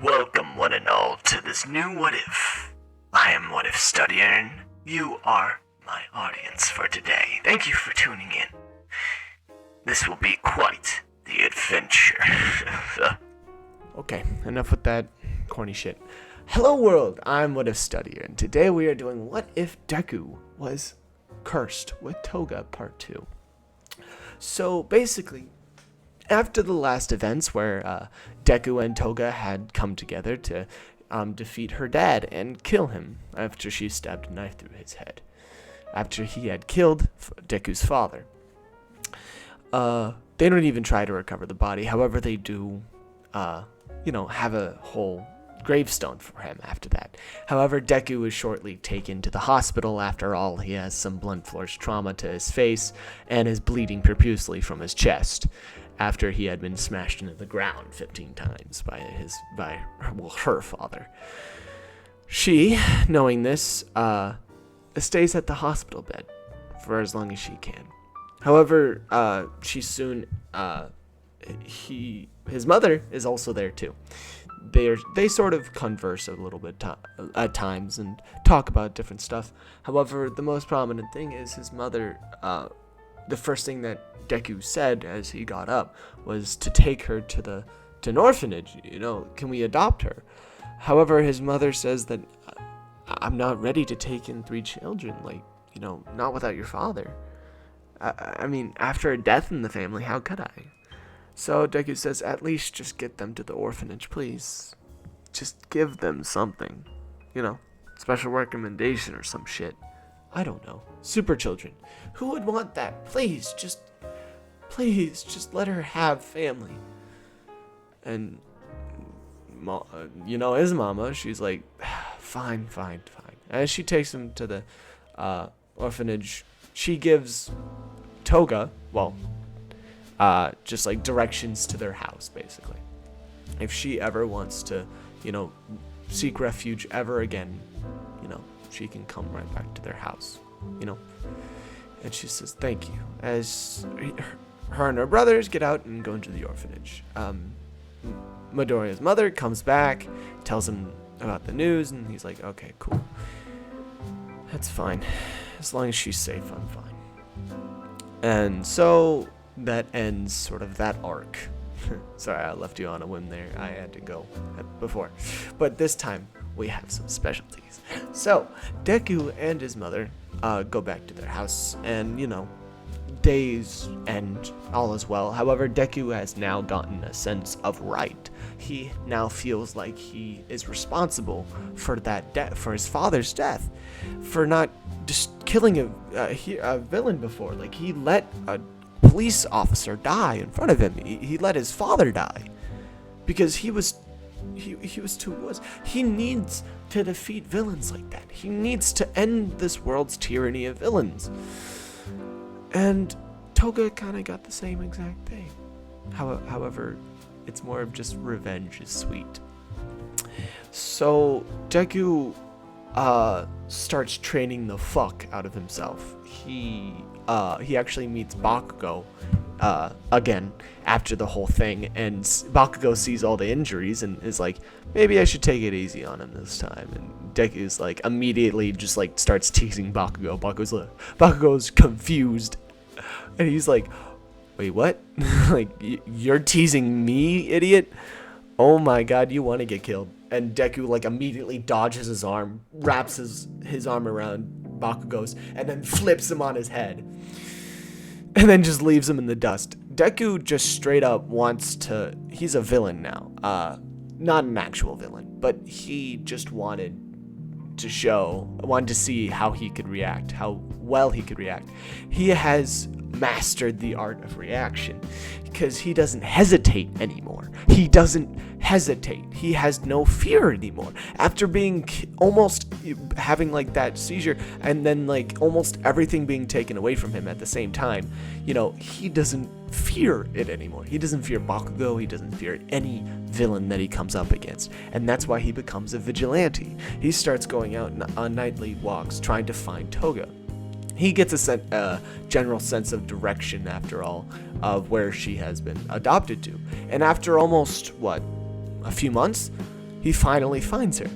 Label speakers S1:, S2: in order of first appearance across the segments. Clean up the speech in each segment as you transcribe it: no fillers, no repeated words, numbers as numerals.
S1: Welcome, one and all, to this new What If. I am What If Studier, and you are my audience for today. Thank you for tuning in. This will be quite the adventure.
S2: Okay, enough with that corny shit. Hello world, I'm What If Studier, and today we are doing What If Deku was cursed with Toga Part 2. So basically, after the last events where Deku and Toga had come together to defeat her dad and kill him after she stabbed a knife through his head, after he had killed Deku's father. They don't even try to recover the body. However, they do, have a whole gravestone for him after that. However, Deku is shortly taken to the hospital. After all, he has some blunt force trauma to his face and is bleeding profusely from his chest after he had been smashed into the ground 15 times by her father. She, knowing this, stays at the hospital bed for as long as she can. However, she soon, his mother is also there too. They sort of converse a little bit at times and talk about different stuff. However, the most prominent thing is his mother, the first thing that Deku said as he got up was to take her to an orphanage. Can we adopt her? However, his mother says that I'm not ready to take in 3 children, not without your father. I mean, after a death in the family, how could I? So Deku says, at least just get them to the orphanage, please. Just give them something. Special recommendation or some shit. I don't know. Super children. Who would want that? Please, just let her have family. And, his mama, she's like, fine. As she takes him to the orphanage, she gives Toga, just directions to their house, basically. If she ever wants to, seek refuge ever again, she can come right back to their house, And she says, thank you. As her and her brothers get out and go into the orphanage. Midoriya's mother comes back, tells him about the news, and he's like, okay, cool. That's fine. As long as she's safe, I'm fine. And so that ends sort of that arc. Sorry, I left you on a whim there. I had to go before. But this time, we have some specialties. So, Deku and his mother go back to their house, and, days end, all is well. However, Deku has now gotten a sense of right. He now feels like he is responsible for that for his father's death, for not just killing a villain before. He let a police officer die in front of him. He let his father die because he was too wuss. He needs to defeat villains like that. He needs to end this world's tyranny of villains. And Toga kind of got the same exact thing. However, it's more of just revenge is sweet. So Deku starts training the fuck out of himself. He actually meets Bakugo again after the whole thing, and Bakugo sees all the injuries and is like, maybe I should take it easy on him this time. And Deku's immediately just starts teasing Bakugo. Bakugo's confused, and he's like, wait, what? You're teasing me, idiot? Oh my god, you want to get killed. And Deku immediately dodges his arm, wraps his arm around Bakugo's, and then flips him on his head. And then just leaves him in the dust. Deku just straight up he's a villain now. Not an actual villain, but he just wanted to see how he could react, how well he could react. He has mastered the art of reaction because he doesn't hesitate anymore. He has no fear anymore. After being almost having that seizure and then almost everything being taken away from him at the same time, he doesn't fear it anymore. He doesn't fear Bakugo. He doesn't fear any villain that he comes up against. And that's why he becomes a vigilante. He starts going out on nightly walks trying to find Toga. He gets a general sense of direction, after all, of where she has been adopted to. And after almost, a few months, he finally finds her.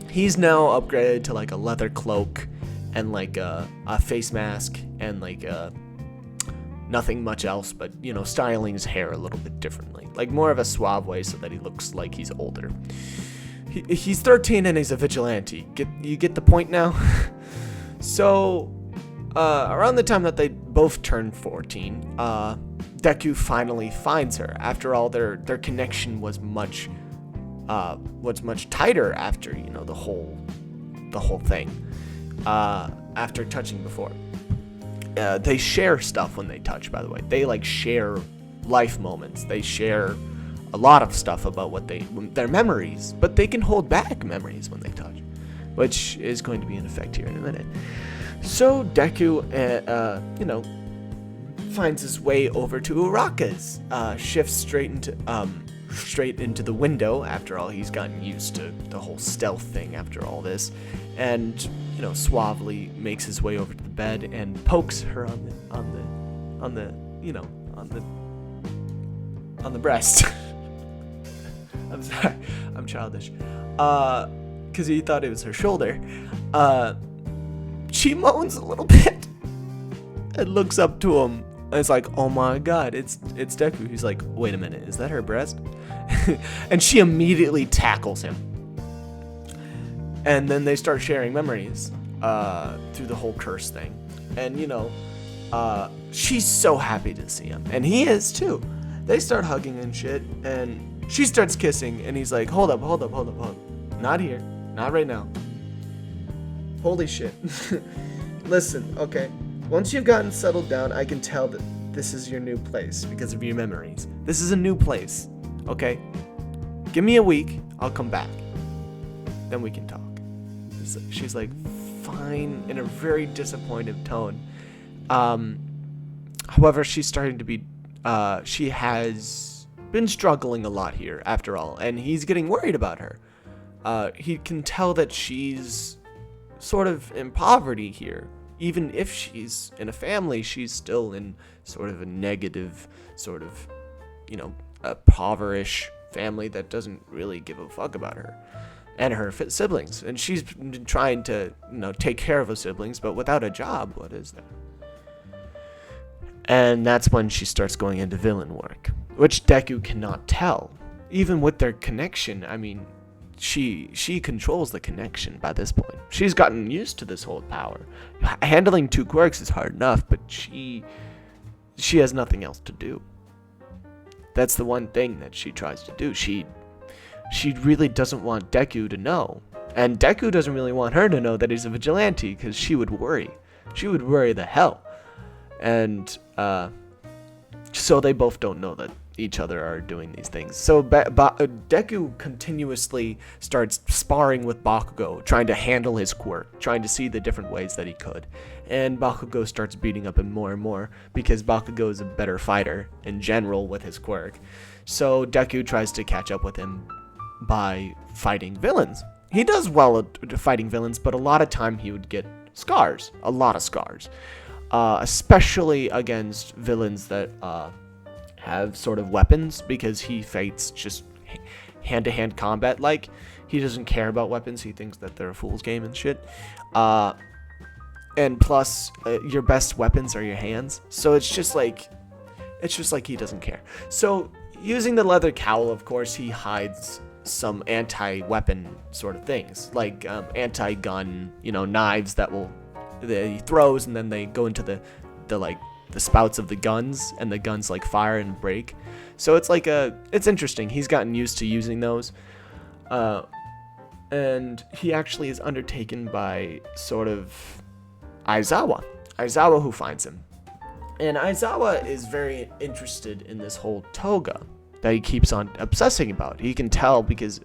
S2: He's now upgraded to like a leather cloak and like a face mask and like nothing much else, but styling his hair a little bit differently, like more of a suave way so that he looks like he's older. He's 13 and he's a vigilante. You get the point now? So around the time that they both turn 14, Deku finally finds her. After all, their connection was much tighter after the whole thing. After touching before, they share stuff when they touch. By the way, they like share life moments. They share a lot of stuff about their memories, but they can hold back memories when they touch, which is going to be in effect here in a minute. So Deku, finds his way over to Uraka's, shifts straight into the window. After all, he's gotten used to the whole stealth thing after all this, and suavely makes his way over to the bed and pokes her on the breast. I'm sorry, I'm childish. Because he thought it was her shoulder. She moans a little bit and looks up to him. And it's like, oh my god, it's Deku. He's like, wait a minute, is that her breast? And she immediately tackles him. And then they start sharing memories through the whole curse thing. And, she's so happy to see him. And he is too. They start hugging and shit. And she starts kissing. And he's like, hold up. Not here. Not right now. Holy shit. Listen, okay. Once you've gotten settled down, I can tell that this is your new place because of your memories. This is a new place, okay? Give me a week, I'll come back. Then we can talk. She's like, fine, in a very disappointed tone. However, she's starting to be, she has been struggling a lot here, after all, and he's getting worried about her. He can tell that she's sort of in poverty here. Even if she's in a family, she's still in sort of a negative, sort of, a poverish family that doesn't really give a fuck about her and her siblings. And she's trying to, take care of her siblings, but without a job, what is that? And that's when she starts going into villain work, which Deku cannot tell. Even with their connection, I mean, she controls the connection by this point. She's gotten used to this whole power. Handling 2 quirks is hard enough, but she has nothing else to do. That's the one thing that she tries to do. She really doesn't want Deku to know. And Deku doesn't really want her to know that he's a vigilante, because she would worry. She would worry the hell. And so they both don't know that each other are doing these things. So Deku continuously starts sparring with Bakugo, trying to handle his quirk, trying to see the different ways that he could. And Bakugo starts beating up him more and more because Bakugo is a better fighter in general with his quirk. So Deku tries to catch up with him by fighting villains. He does well at fighting villains, but a lot of time he would get scars, a lot of scars, especially against villains that have sort of weapons, because he fights just hand-to-hand combat. Like, he doesn't care about weapons. He thinks that they're a fool's game and shit. And plus, your best weapons are your hands. So it's just like he doesn't care. So using the leather cowl, of course, he hides some anti-weapon sort of things, like anti-gun, knives that he throws, and then they go into the spouts of the guns, and the guns like fire and break. So it's interesting. He's gotten used to using those. And he actually is undertaken by sort of Aizawa, who finds him. And Aizawa is very interested in this whole Toga that he keeps on obsessing about. He can tell because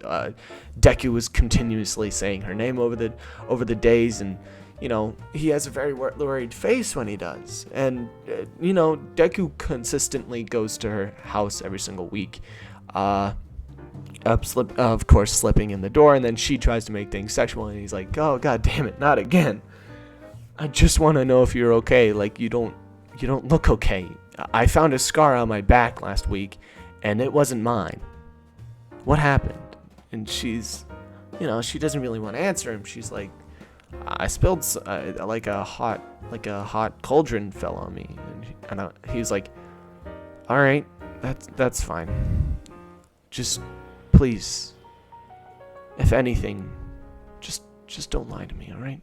S2: Deku was continuously saying her name over the days, and he has a very worried face when he does. And, Deku consistently goes to her house every single week. Of course, slipping in the door, and then she tries to make things sexual, and he's like, oh, god damn it, not again. I just want to know if you're okay. Like, you don't look okay. I found a scar on my back last week, and it wasn't mine. What happened? And she's, she doesn't really want to answer him. She's like, I spilled like a hot cauldron fell on me, and he's like, all right, that's fine. Just please, if anything, just don't lie to me, all right?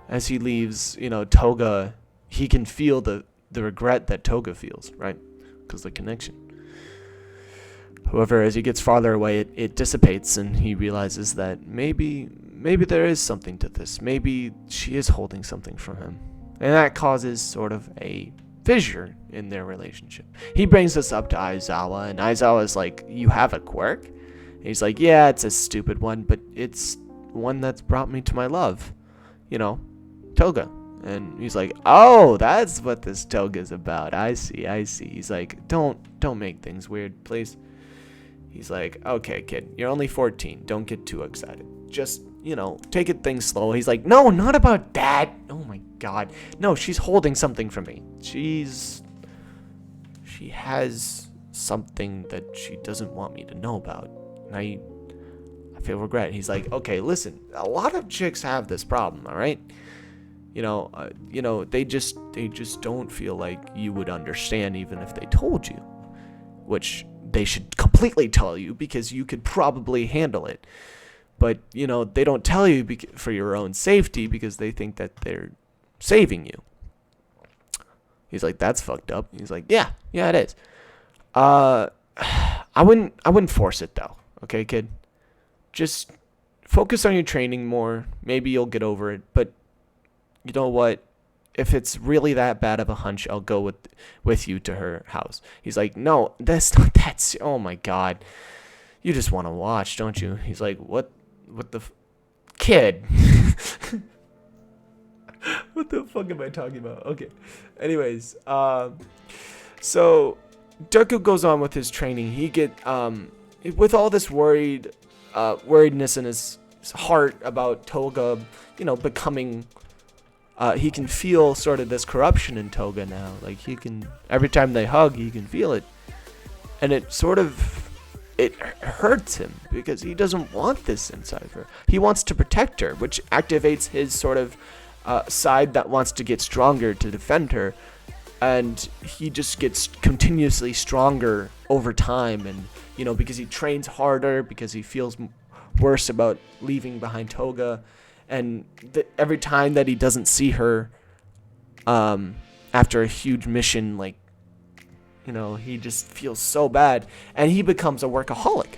S2: As he leaves, Toga, he can feel the regret that Toga feels, right? Because the connection. However, as he gets farther away, it dissipates, and he realizes that maybe there is something to this. Maybe she is holding something from him. And that causes sort of a fissure in their relationship. He brings this up to Aizawa, and Aizawa's like, you have a quirk? And he's like, yeah, it's a stupid one, but it's one that's brought me to my love. Toga. And he's like, oh, that's what this Toga's about. I see. He's like, don't make things weird, please. He's like, okay, kid, you're only 14. Don't get too excited. Just, take it things slow. He's like, no, not about that. Oh my God. No, she's holding something from me. She has something that she doesn't want me to know about. And I feel regret. He's like, okay, listen, a lot of chicks have this problem, all right? They just don't feel like you would understand even if they told you, which they should completely tell you because you could probably handle it. But, they don't tell you for your own safety because they think that they're saving you. He's like, that's fucked up. He's like, yeah, it is. I wouldn't force it though. Okay, kid? Just focus on your training more. Maybe you'll get over it. But you know what? If it's really that bad of a hunch, I'll go with you to her house. He's like, no, oh my God. You just want to watch, don't you? He's like, what the kid? What the fuck am I talking about? Okay. Anyways, so Deku goes on with his training. He with all this worriedness in his heart about Toga, becoming. He can feel sort of this corruption in Toga now. Like every time they hug, he can feel it. And it hurts him because he doesn't want this inside of her. He wants to protect her, which activates his sort of side that wants to get stronger to defend her. And he just gets continuously stronger over time. And, because he trains harder, because he feels worse about leaving behind Toga. And every time that he doesn't see her after a huge mission, he just feels so bad. And he becomes a workaholic.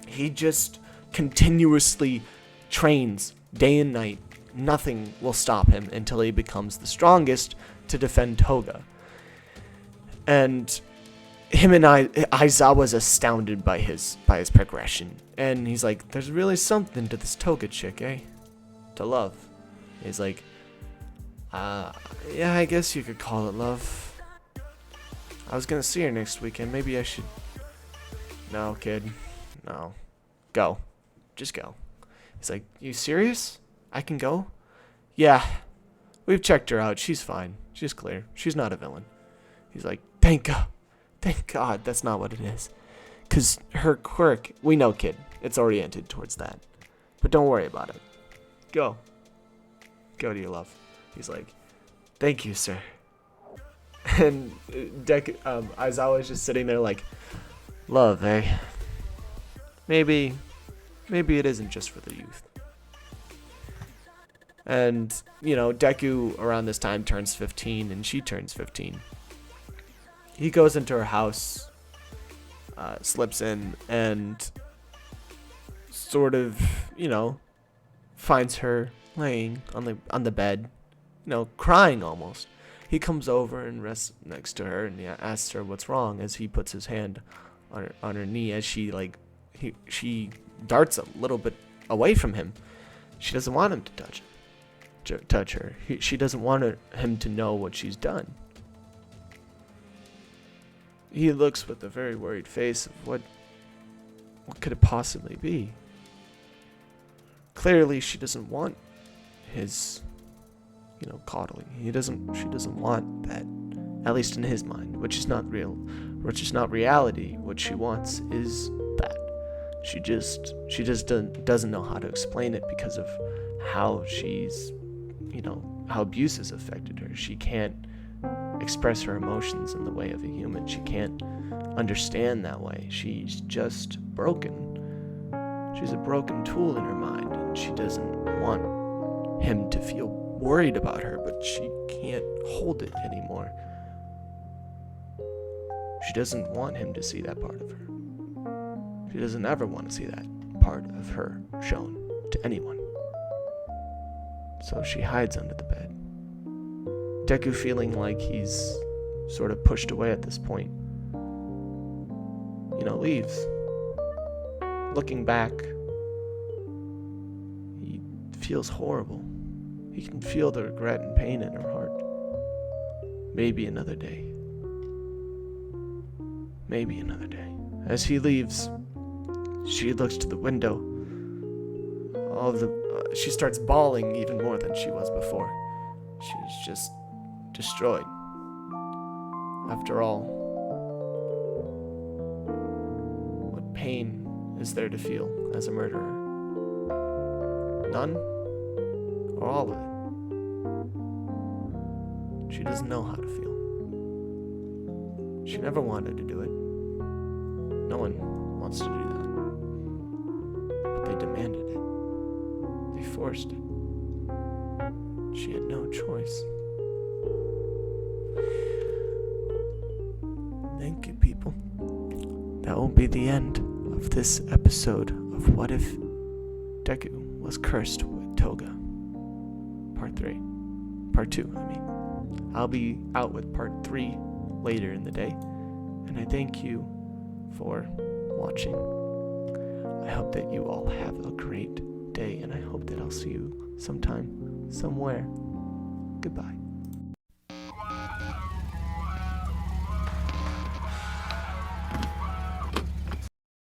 S2: He just continuously trains day and night. Nothing will stop him until he becomes the strongest to defend Toga. And him and Aizawa's astounded by his progression. And he's like, there's really something to this Toga chick, eh? To love. He's like, yeah, I guess you could call it love. I was gonna see her next weekend. Maybe I should. No, kid. No. Go. Just go. He's like, you serious? I can go? Yeah. We've checked her out. She's fine. She's clear. She's not a villain. He's like, thank God. Thank God that's not what it is. Because her quirk, we know, kid. It's oriented towards that. But don't worry about it. Go to your love. He's like, thank you, sir. And Aizawa's just sitting there like, love, eh? Maybe it isn't just for the youth. And, Deku around this time turns 15 and she turns 15. He goes into her house, slips in, and sort of, finds her laying on the bed, crying almost. He comes over and rests next to her and asks her what's wrong as he puts his hand on her knee as she darts a little bit away from him. She doesn't want him to touch her. She doesn't want him to know what she's done. He looks with a very worried face of what could it possibly be? Clearly, she doesn't want his, coddling. She doesn't want that, at least in his mind, which is not reality. What she wants is that. She just doesn't know how to explain it because of how she's, how abuse has affected her. She can't express her emotions in the way of a human. She can't understand that way. She's just broken. She's a broken tool in her mind, and she doesn't want him to feel worried about her, but she can't hold it anymore. She doesn't want him to see that part of her. She doesn't ever want to see that part of her shown to anyone. So she hides under the bed. Deku, feeling like he's sort of pushed away at this point, leaves. Looking back, he feels horrible. He can feel the regret and pain in her heart. Maybe another day. Maybe another day. As he leaves, she looks to the window. She starts bawling even more than she was before. She's just destroyed. After all, what pain is there to feel as a murderer? None? Or all of it? She doesn't know how to feel. She never wanted to do it. No one wants to do that. But they demanded it. They forced it. She had no choice. Thank you, people. That will be the end of this episode of What If Deku Was Cursed with Toga. Part 2, I'll be out with part 3 later in the day. And I thank you for watching. I hope that you all have a great day, and I hope that I'll see you sometime, somewhere. Goodbye.